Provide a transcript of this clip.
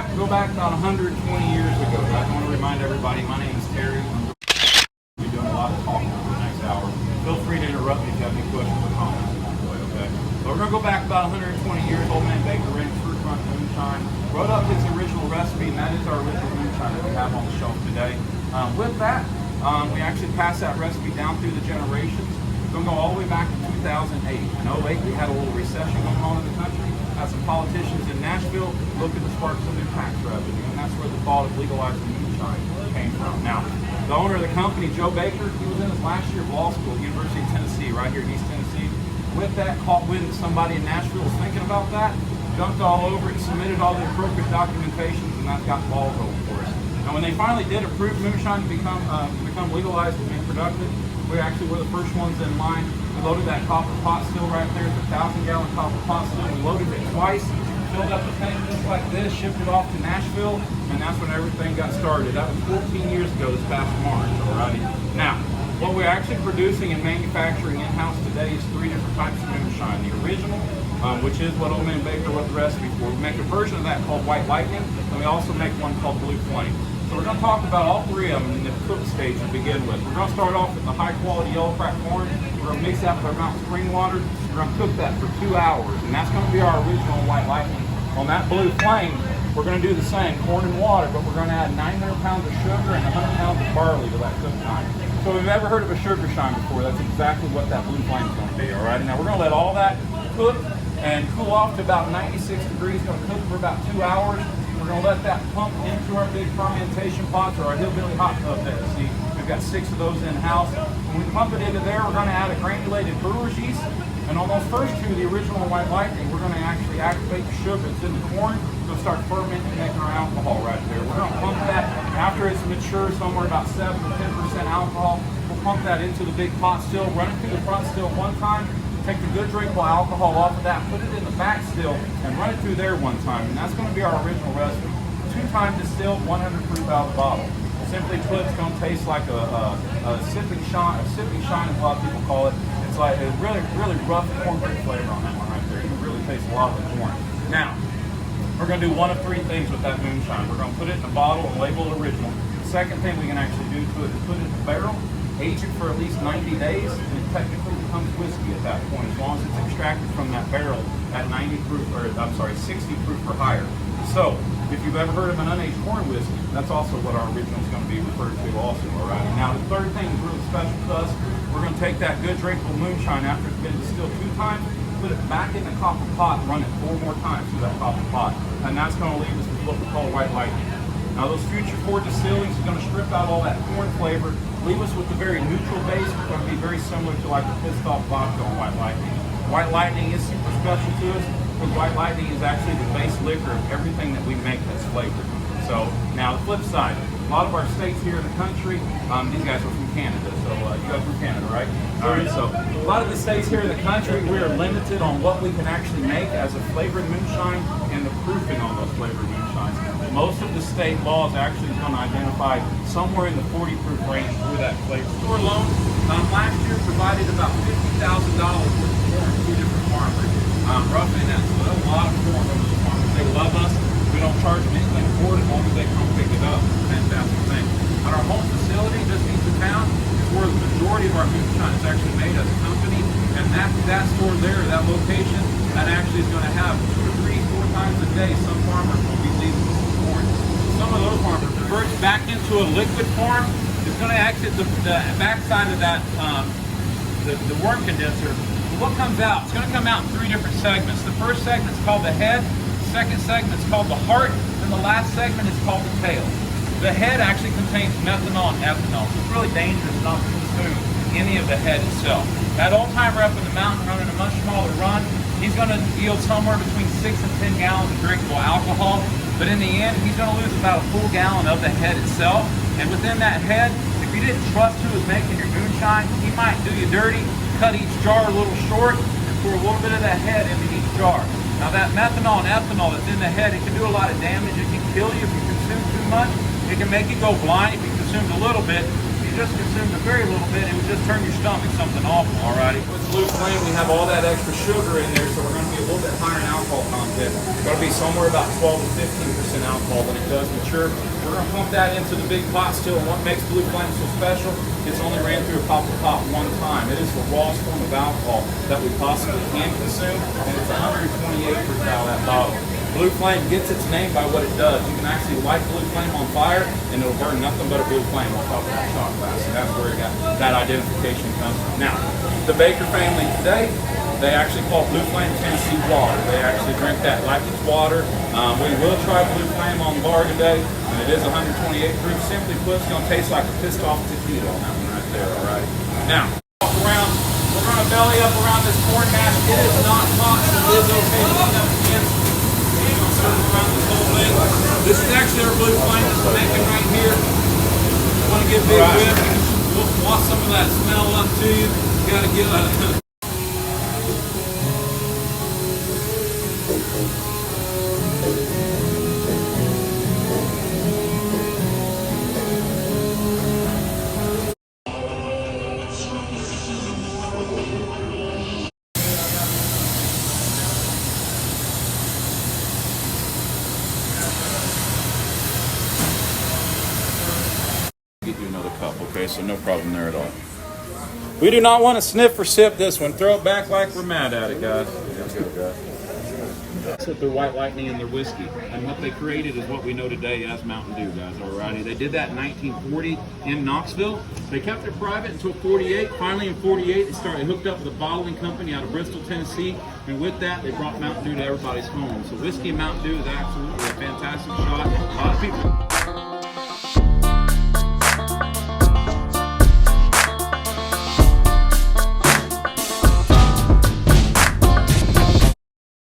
have to go back about 120 years ago. I want to remind everybody, my name is Terry. We're doing a lot of talking for the next hour. Feel free to interrupt me if you have any questions or comments along the way, okay? But we're going to go back about 120 years. Old Man Baker ran Fruit Front Moonshine, wrote up his original recipe, and that is our original moonshine that we have on the shelf today. With that, we actually passed that recipe down through the generations. We're going to go all the way back to 2008. In 08, we had a little recession going on in the country. Had some politicians in Nashville looking to spark some new tax revenue, and that's where the thought of legalizing moonshine came from. Now, the owner of the company, Joe Baker, he was in his last year of law school at the University of Tennessee, right here in East Tennessee. With that, caught wind that somebody in Nashville was thinking about that, jumped all over it, submitted all the appropriate documentations, and that got the ball rolling for us. Now, when they finally did approve moonshine to become legalized and be productive, we actually were the first ones in line. We loaded that copper pot still right there. It's a 1,000-gallon copper pot still. We loaded it twice, filled up the tank just like this, shipped it off to Nashville, and that's when everything got started. That was 14 years ago this past March, alrighty. Now, what we're actually producing and manufacturing in-house today is 3 different types of moonshine. The original, which is what Old Man Baker wrote the recipe for. We make a version of that called White Lightning, and we also make one called Blue Flame. So we're going to talk about all 3 of them in the cook stage to begin with. We're going to start off with the high-quality yellow cracked corn. We're going to mix that with our mountain spring water. We're going to cook that for 2 hours, and that's going to be our original White Lightning. On that Blue Flame, we're going to do the same, corn and water, but we're going to add 900 pounds of sugar and 100 pounds of barley to that cook time. So if you've ever heard of a sugar shine before, that's exactly what that Blue Flame is going to be, all right? Now we're going to let all that cook and cool off to about 96 degrees. It's going to cook for about 2 hours. We're going to let that pump into our big fermentation pots or our hillbilly hot tub there. See, we've got 6 of those in-house. When we pump it into there, we're going to add a granulated brewer's yeast. And on those first 2, the original White Lightning, we're going to actually activate the sugar that's in the corn. We're going to start fermenting and making our alcohol right there. We're going to pump that after it's mature, somewhere about 7 to 10% alcohol. We'll pump that into the big pot still, run it through the front still one time. Take the good drinkable alcohol off of that, put it in the back still, and run it through there one time. And that's going to be our original recipe. 2-time distilled, 100 proof out of the bottle. Simply put, it's going to taste like a sipping shine, as a lot of people call it. It's like a really, really rough cornbread flavor on that one right there. You can really taste a lot of the corn. Now, we're going to do one of 3 things with that moonshine. We're going to put it in a bottle and label it original. The second thing we can actually do to it is put it in a barrel, age it for at least 90 days, and it technically becomes whiskey at that point, as long as it's extracted from that barrel at 90 proof, or I'm sorry, 60 proof or higher. So, if you've ever heard of an unaged corn whiskey, that's also what our original is going to be referred to also, all right? Now, the third thing is really special to us. We're going to take that good drinkable moonshine after it's been distilled 2 times, put it back in the copper pot, run it 4 more times through that copper pot, and that's going to leave us with what we call White Lightning. Now, those future 4 distillings are going to strip out all that corn flavor, leave us with a very neutral base. It's going to be very similar to like the pissed off vodka on White Lightning. White Lightning is super special to us because White Lightning is actually the base liquor of everything that we make that's flavored. So now the flip side, a lot of our states here in the country, these guys are from Canada, so you guys are from Canada, right? All right, so a lot of the states here in the country, we are limited on what we can actually make as a flavored moonshine and the proofing on those flavored moonshines. Most of the state laws actually is going to identify somewhere in the 40 proof range for that flavor. Store alone, last year provided about $50,000 worth of corn to 2 different farmers. Roughly that, so that's a lot of corn over the farmers. They love us. We don't charge them anything for it as long as they come pick it up. It's a fantastic thing. At our home facility, just east of town, is where the majority of our moonshine is actually made as a company. And that store there, that location, that actually is going to have 2 or 3, 4 times a day, some farmers will be leaving corn. Some of those farmers convert back into a liquid form. It's going to exit the backside of that, the worm condenser. What comes out? It's going to come out in 3 different segments. The first segment is called the head. The second segment is called the heart. And the last segment is called the tail. The head actually contains methanol and ethanol. So it's really dangerous not to consume any of the head itself. That old timer up in the mountain running a much smaller run, he's going to yield somewhere between 6 and 10 gallons of drinkable alcohol. But in the end, he's going to lose about a full gallon of the head itself. And within that head, if you didn't trust who was making your moonshine, he might do you dirty, cut each jar a little short, and pour a little bit of that head into each jar. Now that methanol and ethanol that's in the head, it can do a lot of damage. It can kill you if you consume too much. It can make you go blind if you consume a little bit. These just consumed a very little bit, it would just turn your stomach something awful, alrighty? With Blue Flame, we have all that extra sugar in there, so we're going to be a little bit higher in alcohol content. It's going to be somewhere about 12 to 15% alcohol when it does mature. We're going to pump that into the big pot still, and what makes Blue Flame so special, it's only ran through a copper pot one time. It is the rawest form of alcohol that we possibly can consume, and it's 128 per gal that bottle. Blue Flame gets its name by what it does. You can actually light Blue Flame on fire, and it'll burn nothing but a Blue Flame on top of that shot glass, and that's where that identification comes from. Now, the Baker family today, they actually call Blue Flame Tennessee water. They actually drink that like it's water. We will try Blue Flame on bar today, and it is 128 proof. Simply put, it's going to taste like a pissed off tequila on that one right there, all right? Now, walk around. We're going to belly up around this corn mash. It is not hot, so it is okay to clean up again. Around this whole thing. This is actually our Blue Flame that's making right here. You want to get big whip, we'll wash some of that smell up to you. You got to get get you another cup, okay? So no problem there at all. We do not want to sniff or sip this one. Throw it back like we're mad at it, guys. That's with their White Lightning and their whiskey. And what they created is what we know today as Mountain Dew, guys, alrighty? They did that in 1940 in Knoxville. They kept it private until 48. Finally in 48, they hooked up with a bottling company out of Bristol, Tennessee. And with that, they brought Mountain Dew to everybody's home. So whiskey and Mountain Dew is absolutely a fantastic shot. A lot of people...